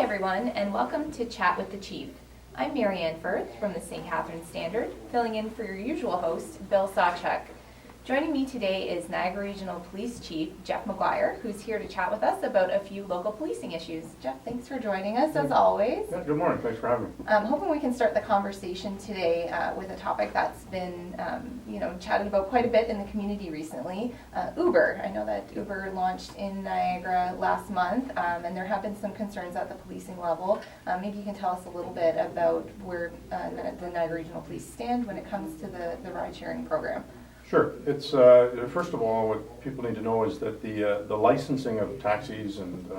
everyone, and welcome to Chat with the Chief. I'm Marianne Firth from the St. Catharines Standard, filling in for your usual host, Bill Sawchuk. Joining me today is Niagara Regional Police Chief Jeff McGuire, who's here to chat with us about a few local policing issues. Jeff, thanks for joining us, as always. Yeah, good morning. Thanks for having me. I'm hoping we can start the conversation today with a topic that's been, chatted about quite a bit in the community recently. Uber. I know that Uber launched in Niagara last month, and there have been some concerns at the policing level. Maybe you can tell us a little bit about where the Niagara Regional Police stand when it comes to the ride-sharing program. Sure. It's first of all, what people need to know is that the licensing of taxis and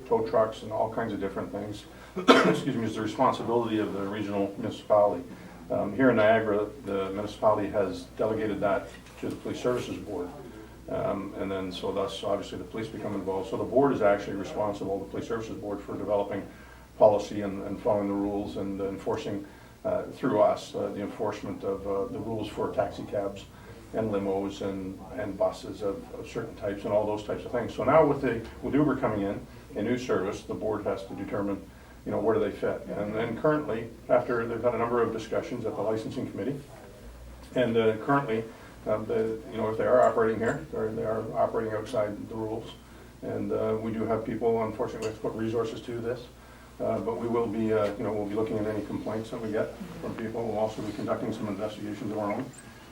tow trucks and all kinds of different things, excuse me, is the responsibility of the regional municipality. Here in Niagara, the municipality has delegated that to the Police Services Board, and then so thus obviously the police become involved. So the board is actually responsible, the Police Services Board, for developing policy and following the rules and enforcing through us the enforcement of the rules for taxi cabs and limos and buses of certain types and all those types of things. So now with Uber coming in, a new service, the board has to determine, where do they fit. And then currently, after they've had a number of discussions at the licensing committee, and currently, if they are operating here, they are operating outside the rules. And we do have people, unfortunately, we have to put resources to this. But we will be, we'll be looking at any complaints that we get from people. We'll also be conducting some investigations of our own.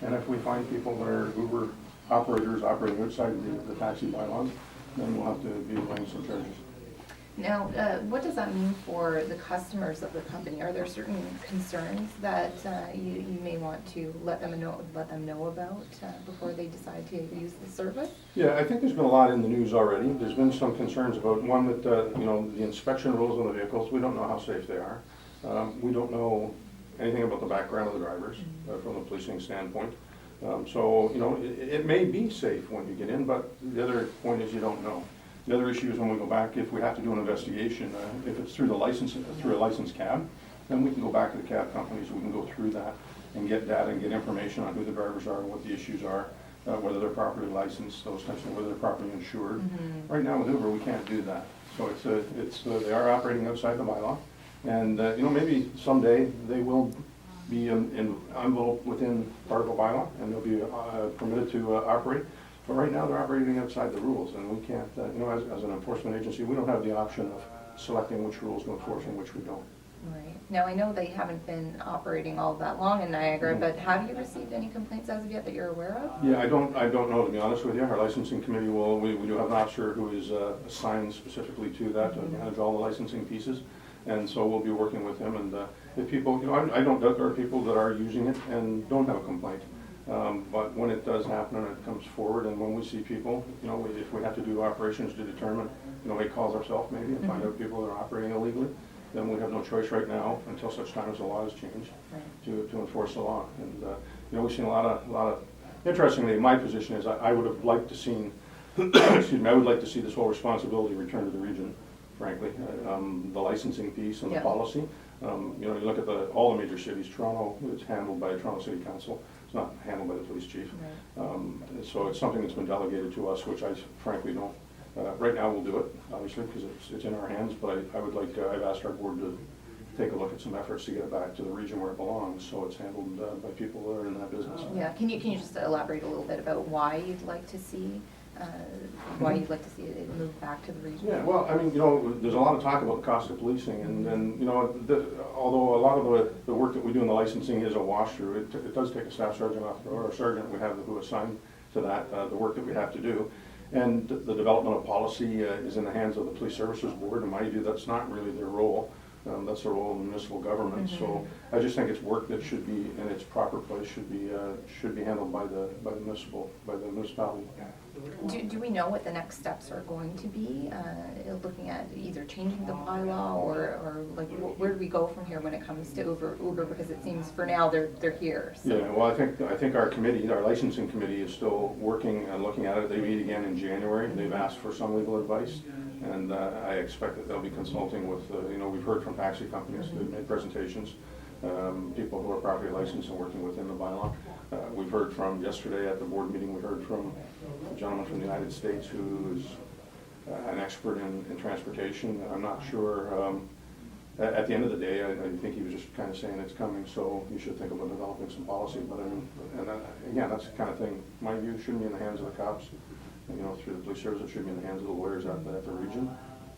And if we find people that are Uber operators operating outside the taxi bylaws, then we'll have to be laying some charges. Now, what does that mean for the customers of the company? Are there certain concerns that you may want to let them know about before they decide to use the service? Yeah, I think there's been a lot in the news already. There's been some concerns about, one, that the inspection rules on the vehicles, we don't know how safe they are. We don't know anything about the background of the drivers from a policing standpoint. It may be safe when you get in, but the other point is you don't know. The other issue is when we go back, if we have to do an investigation, if it's through a licensed cab, then we can go back to the cab companies, we can go through that and get data and get information on who the drivers are, what the issues are, whether they're properly licensed, those types of, whether they're properly insured. Right now with Uber, we can't do that. So they are operating outside the bylaw. And maybe someday they will be enveloped within part of a bylaw, and they'll be permitted to operate. But right now they're operating outside the rules, and we can't. As an enforcement agency, we don't have the option of selecting which rules to enforce and which we don't. Right. Now I know they haven't been operating all that long in Niagara, but have you received any complaints as of yet that you're aware of? Yeah, I don't know, to be honest with you. Our licensing committee we do have an officer who is assigned specifically to that to manage all the licensing pieces. And so we'll be working with him, and if people, I don't doubt there are people that are using it and don't have a complaint. But when it does happen and it comes forward, and when we see people, if we have to do operations to determine, make calls ourselves maybe and find out people that are operating illegally, then we have no choice right now until such time as the law is changed to enforce the law. And we've seen a lot of. Interestingly, my position is I would have liked to seen, excuse me, I would like to see this whole responsibility returned to the region. Frankly, the licensing piece and the policy. You look at all the major cities. Toronto is handled by Toronto City Council. It's not handled by the police chief. Right. So it's something that's been delegated to us, which I frankly don't. Right now we'll do it, obviously, because it's in our hands. But I would like. I've asked our board to take a look at some efforts to get it back to the region where it belongs, so it's handled by people that are in that business. Yeah. Can you just elaborate a little bit about why you'd like to see? Why you'd like to see it move back to the region? Yeah, well, I mean, there's a lot of talk about the cost of policing, and although a lot of the work that we do in the licensing is a wash through, it does take a staff sergeant off, or a sergeant we have who assigned to that, the work that we have to do. And the development of policy is in the hands of the Police Services Board. In my view, that's not really their role. That's the role of the municipal government. So I just think it's work that should be in its proper place, should be handled by the municipality. Do we know what the next steps are going to be? Looking at either changing the bylaw or like where do we go from here when it comes to Uber? Because it seems for now they're here. So. Yeah, well, I think our committee, our licensing committee, is still working and looking at it. They meet again in January. They've asked for some legal advice, and I expect that they'll be consulting with. We've heard from taxi companies who've made presentations. People who are properly licensed and working within the bylaw. We've heard from yesterday at the board meeting. We heard from a gentleman from the United States who's an expert in transportation. I'm not sure. At the end of the day, I think he was just kind of saying it's coming, so you should think about developing some policy. But I mean, and again, that's the kind of thing, my view, shouldn't be in the hands of the cops, through the police service. It should be in the hands of the lawyers at the region.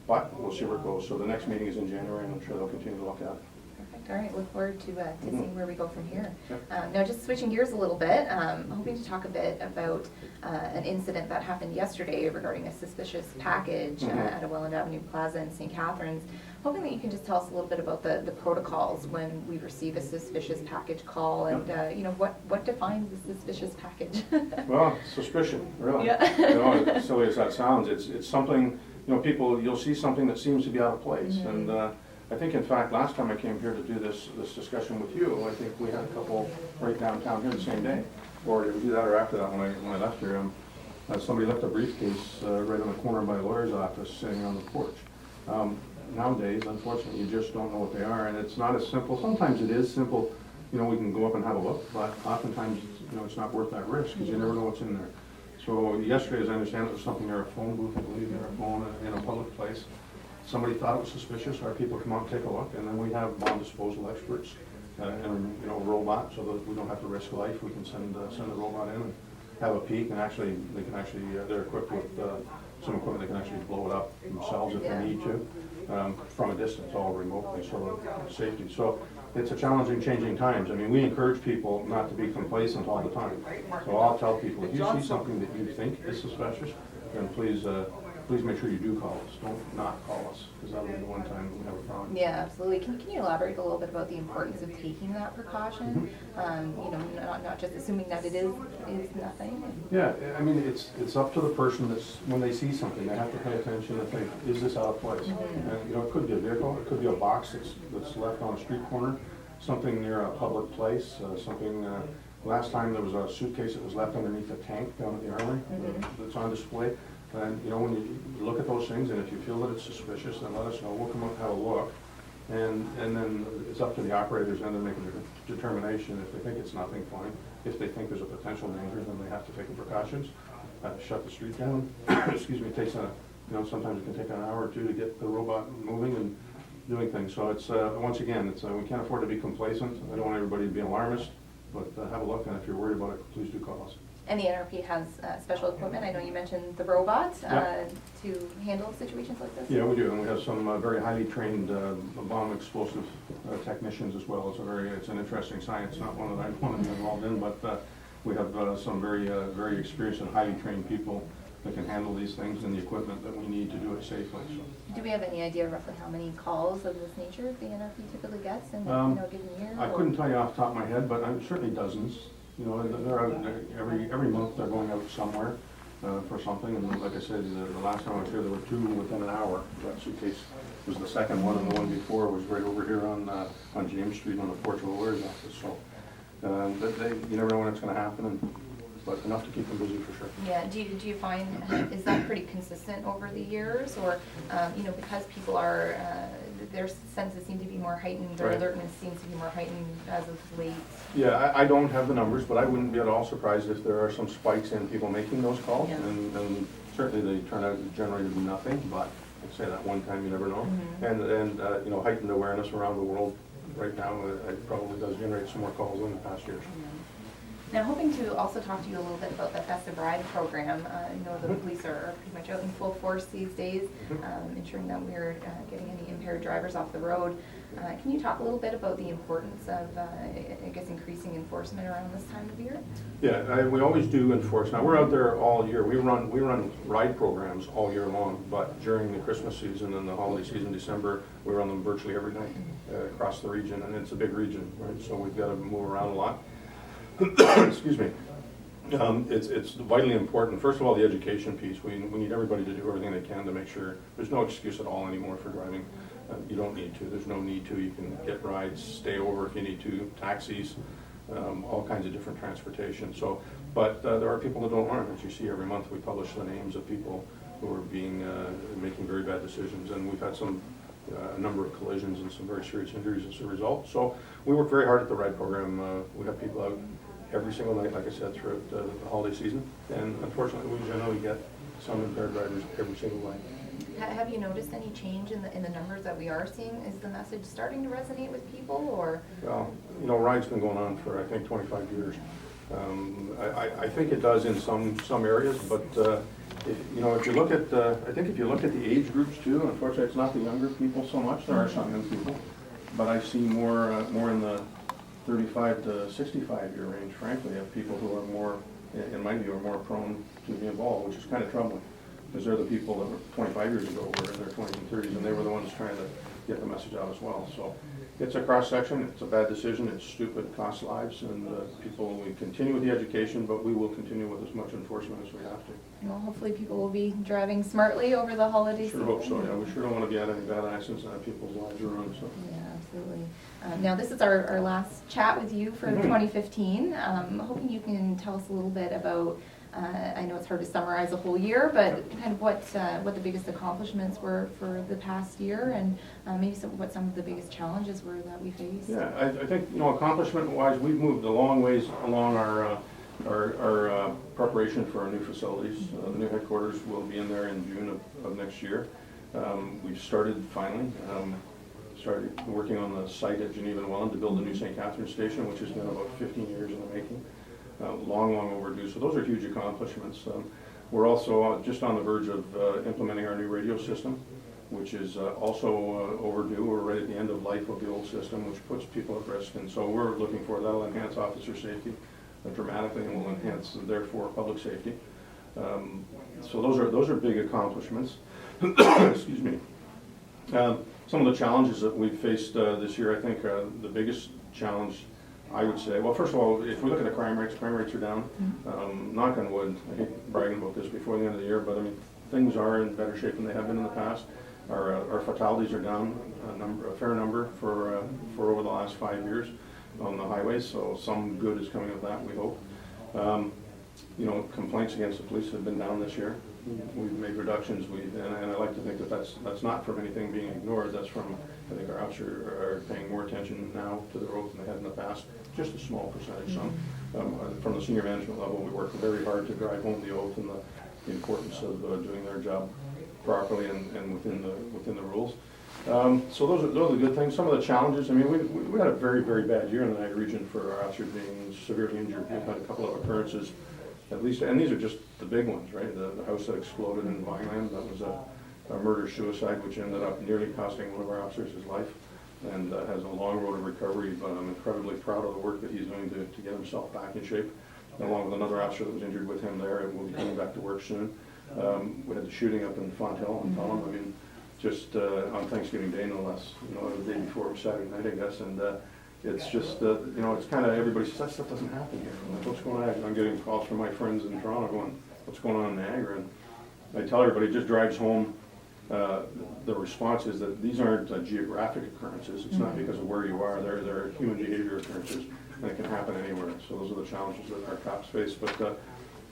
But we'll see where it goes. So the next meeting is in January, and I'm sure they'll continue to look at it. Perfect. All right. Look forward to seeing where we go from here. Yep. Now, just switching gears a little bit, I'm hoping to talk a bit about an incident that happened yesterday regarding a suspicious package at a Welland Avenue Plaza in St. Catharines. Hoping that you can just tell us a little bit about the protocols when we receive a suspicious package call, and what defines a suspicious package? Well, suspicion, really. Yeah. As silly as that sounds, it's something. You'll see something that seems to be out of place, and I think, in fact, last time I came here to do this discussion with you, I think we had a couple right downtown here the same day, or did we do that or after that when I left here? Somebody left a briefcase right on the corner of my lawyer's office, sitting on the porch. Nowadays, unfortunately, you just don't know what they are, and it's not as simple. Sometimes it is simple. We can go up and have a look, but oftentimes, it's not worth that risk because you never know what's in there. So yesterday, as I understand, it was something near a phone booth, I believe, near a phone in a public place. Somebody thought it was suspicious. Our people come out and take a look, and then we have bomb disposal experts and a robot, so that we don't have to risk life. We can send a robot in and have a peek, and they're equipped with some equipment that can actually blow it up themselves if they need to from a distance, all remotely, so safety. So it's a challenging, changing times. I mean, we encourage people not to be complacent all the time. So I'll tell people, if you see something that you think is suspicious, then please make sure you do call us. Don't not call us, because that will be the one time we have a problem. Yeah, absolutely. Can you elaborate a little bit about the importance of taking that precaution? Not just assuming that it is nothing. Yeah, I mean, it's up to the person when they see something, they have to pay attention and think, is this out of place? And it could be a vehicle, it could be a box that's left on a street corner, something near a public place, something. Last time there was a suitcase that was left underneath a tank down at the Armory that's on display. And when you look at those things, and if you feel that it's suspicious, then let us know. We'll come up and have a look, and then it's up to the operators then to make a determination. If they think it's nothing, fine. If they think there's a potential danger, then they have to take the precautions, shut the street down. Excuse me. It takes sometimes it can take an hour or two to get the robot moving and doing things. So it's once again, we can't afford to be complacent. I don't want everybody to be alarmist, but have a look, and if you're worried about it, please do call us. And the NRP has special equipment. I know you mentioned the robot to handle situations like this. Yeah, we do, and we have some very highly trained bomb explosive technicians as well. It's an interesting science, not one that I want to be involved in, but we have some very experienced and highly trained people that can handle these things and the equipment that we need to do it safely. So. Do we have any idea roughly how many calls of this nature the NRP typically gets in a given year? I couldn't tell you off the top of my head, but certainly dozens. They're out every month. They're going out somewhere for something. And like I said, the last time I was here, there were 2 within an hour. That suitcase was the second one, and the one before was right over here on James Street on the porch of the lawyer's office. So you never know when it's going to happen, but enough to keep them busy for sure. Yeah. Do you find is that pretty consistent over the years, or because people are their senses seem to be more heightened, their alertness seems to be more heightened as of late? Yeah, I don't have the numbers, but I wouldn't be at all surprised if there are some spikes in people making those calls, and certainly they turn out generally to be nothing. But I'd say that one time you never know, and heightened awareness around the world right now it probably does generate some more calls in the past years. Now, hoping to also talk to you a little bit about the Festive Ride program. The police are pretty much out in full force these days, ensuring that we're getting any impaired drivers off the road. Can you talk a little bit about the importance of, increasing enforcement around this time of year? Yeah, we always do enforce. Now, we're out there all year. We run ride programs all year long, but during the Christmas season and the holiday season, December, we run them virtually every night across the region, and it's a big region, right? So we've got to move around a lot. Excuse me. It's vitally important. First of all, the education piece. We need everybody to do everything they can to make sure there's no excuse at all anymore for driving. You don't need to. There's no need to. You can get rides, stay over if you need to, taxis, all kinds of different transportation. So, but there are people that don't learn. As you see every month, we publish the names of people who are making very bad decisions, and we've had a number of collisions and some very serious injuries as a result. So we work very hard at the ride program. We have people out every single night, like I said, throughout the holiday season. And unfortunately, we generally get some impaired drivers every single way. Have you noticed any change in the numbers that we are seeing? Is the message starting to resonate with people, or? Well, ride's been going on for, I think, 25 years. I think it does in some areas, but if you look at, I think if you look at the age groups too, unfortunately it's not the younger people so much, there are some young people, but I see more in the 35 to 65 year range, frankly, of people who are more, in my view, are more prone to be involved, which is kind of troubling, because they're the people that were 25 years ago were in their 20s and 30s, and they were the ones trying to get the message out as well. So it's a cross section, it's a bad decision, it's stupid, costs lives, and people, we continue with the education, but we will continue with as much enforcement as we have to. Well, hopefully people will be driving smartly over the holiday season. Sure hope so, yeah. We sure don't want to be at any bad accidents and have people's lives ruined, so. Yeah, absolutely. Now, this is our last chat with you for 2015. Hoping you can tell us a little bit about, I know it's hard to summarize a whole year, but kind of what the biggest accomplishments were for the past year, and maybe what some of the biggest challenges were that we faced. Yeah, I think, accomplishment-wise, we've moved a long ways along our preparation for our new facilities. The new headquarters will be in there in June of next year. We've started finally. Started working on the site at Geneva and Welland to build a new St. Catharines station, which has been about 15 years in the making. Long overdue. So those are huge accomplishments. We're also just on the verge of implementing our new radio system, which is also overdue. We're right at the end of life of the old system, which puts people at risk. And so we're looking for that'll enhance officer safety dramatically, and will enhance, therefore, public safety. So those are big accomplishments. Excuse me. Some of the challenges that we've faced this year, I think the biggest challenge, I would say, well, first of all, if we look at the crime rates are down. Knock on wood, I hate bragging about this before the end of the year, but I mean, things are in better shape than they have been in the past. Our fatalities are down a fair number for over the last 5 years on the highways, so some good is coming of that, we hope. Complaints against the police have been down this year. We've made reductions, and I like to think that that's not from anything being ignored. That's from, I think our officers are paying more attention now to the road than they had in the past. Just a small percentage. From the senior management level, we work very hard to drive home the oath and the importance of doing their job properly and within the rules. So those are the good things. Some of the challenges, I mean, we had a very, very bad year in the Niagara region for our officers being severely injured. We've had a couple of occurrences, at least, and these are just the big ones, right? The house that exploded in Vineland, that was a murder-suicide, which ended up nearly costing one of our officers his life, and has a long road of recovery, but I'm incredibly proud of the work that he's doing to get himself back in shape, along with another officer that was injured with him there, and will be coming back to work soon. We had the shooting up in Fonthill and Pelham, I mean, just on Thanksgiving Day, no less, the day before Saturday night, I guess, and it's just, it's kind of, everybody says, that stuff doesn't happen here. I'm like, what's going on? I'm getting calls from my friends in Toronto going, what's going on in Niagara? And I tell everybody, it just drives home the response is that these aren't geographic occurrences. It's not because of where you are. They're human behavior occurrences, and it can happen anywhere. So those are the challenges that our cops face. But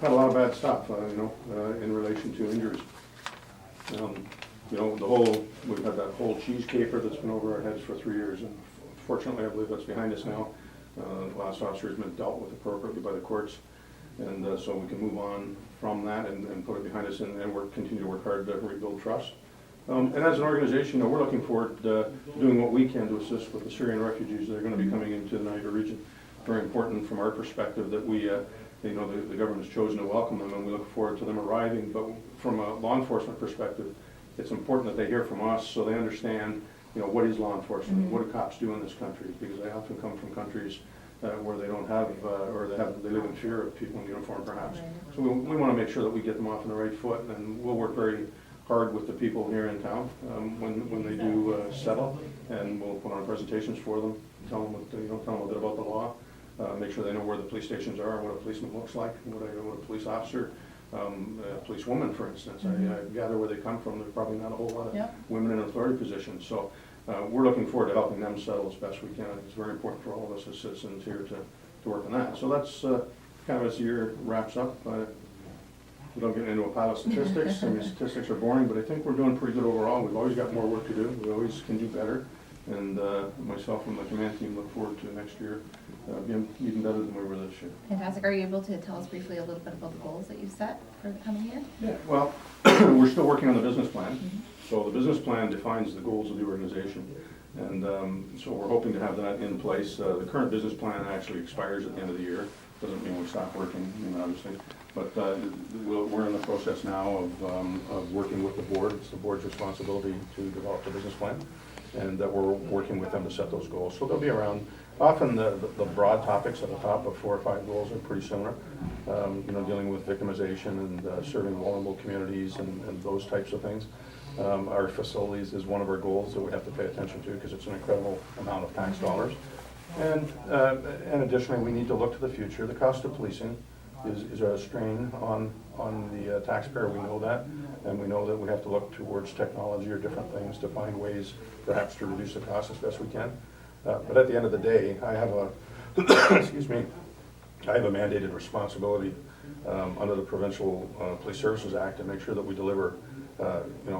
had a lot of bad stuff, in relation to injuries. We've had that whole cheese caper that's been over our heads for 3 years, and fortunately, I believe that's behind us now. The last officer has been dealt with appropriately by the courts, and so we can move on from that and put it behind us, and continue to work hard to rebuild trust. And as an organization, we're looking forward to doing what we can to assist with the Syrian refugees that are going to be coming into the Niagara region. Very important from our perspective that we, the government has chosen to welcome them, and we look forward to them arriving. But from a law enforcement perspective, it's important that they hear from us so they understand, what is law enforcement, what do cops do in this country, because they often come from countries where they don't have, or they live in fear of people in uniform, perhaps. So we want to make sure that we get them off on the right foot, and we'll work very hard with the people here in town when they do settle, and we'll put on presentations for them, tell them a bit about the law, make sure they know where the police stations are, what a policeman looks like, what a police officer, a police woman, for instance. I gather where they come from. There's probably not a whole lot of women in authority positions. So we're looking forward to helping them settle as best we can. It's very important for all of us as citizens here to work on that. So that's kind of as the year wraps up. We don't get into a pile of statistics. I mean, statistics are boring, but I think we're doing pretty good overall. We've always got more work to do. We always can do better. And myself and the command team look forward to next year being even better than we were this year. Fantastic. Are you able to tell us briefly a little bit about the goals that you've set for the coming year? Yeah, well, we're still working on the business plan. So the business plan defines the goals of the organization. And so we're hoping to have that in place. The current business plan actually expires at the end of the year. Doesn't mean we stop working, obviously. But we're in the process now of working with the board. It's the board's responsibility to develop the business plan. And that we're working with them to set those goals. So they'll be around, often the broad topics at the top of 4 or 5 goals are pretty similar. Dealing with victimization and serving vulnerable communities and those types of things. Our facilities is one of our goals that we have to pay attention to because it's an incredible amount of tax dollars. And additionally, we need to look to the future. The cost of policing is a strain on the taxpayer. We know that, and we know that we have to look towards technology or different things to find ways perhaps to reduce the cost as best we can. But at the end of the day, I have a excuse me, I have a mandated responsibility under the Provincial Police Services Act to make sure that we deliver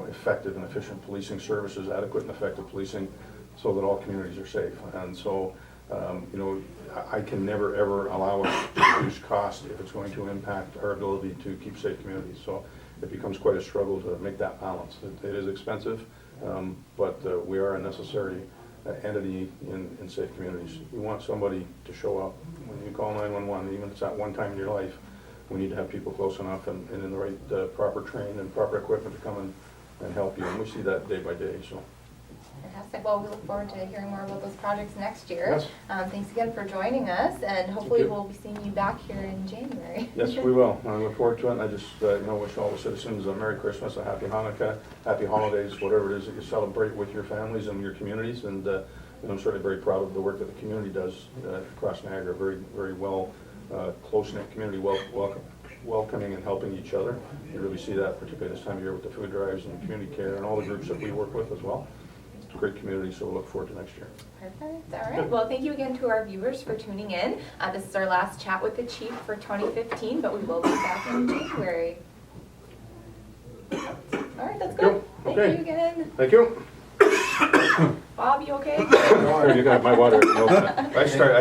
effective and efficient policing services, adequate and effective policing, so that all communities are safe. And so I can never ever allow us to reduce cost if it's going to impact our ability to keep safe communities. So it becomes quite a struggle to make that balance. It is expensive, but we are a necessary entity in safe communities. We want somebody to show up when you call 911, even if it's at one time in your life. We need to have people close enough and in the right proper train and proper equipment to come and help you. And we see that day by day. So. Fantastic. Well, we look forward to hearing more about those projects next year. Yes. Thanks again for joining us, and hopefully we'll be seeing you back here in January. Yes, we will. I look forward to it. And I just wish all the citizens a Merry Christmas, a Happy Hanukkah, Happy Holidays, whatever it is that you celebrate with your families and your communities. And I'm certainly very proud of the work that the community does across Niagara. Very, very well, close-knit community, welcoming and helping each other. You really see that, particularly this time of year with the food drives and community care and all the groups that we work with as well. It's a great community, so we'll look forward to next year. Perfect. All right. Well, thank you again to our viewers for tuning in. This is our last chat with the chief for 2015, but we will be back in January. All right, that's good. Okay. Thank you again. Thank you. Bob, you okay? You got my water. I start.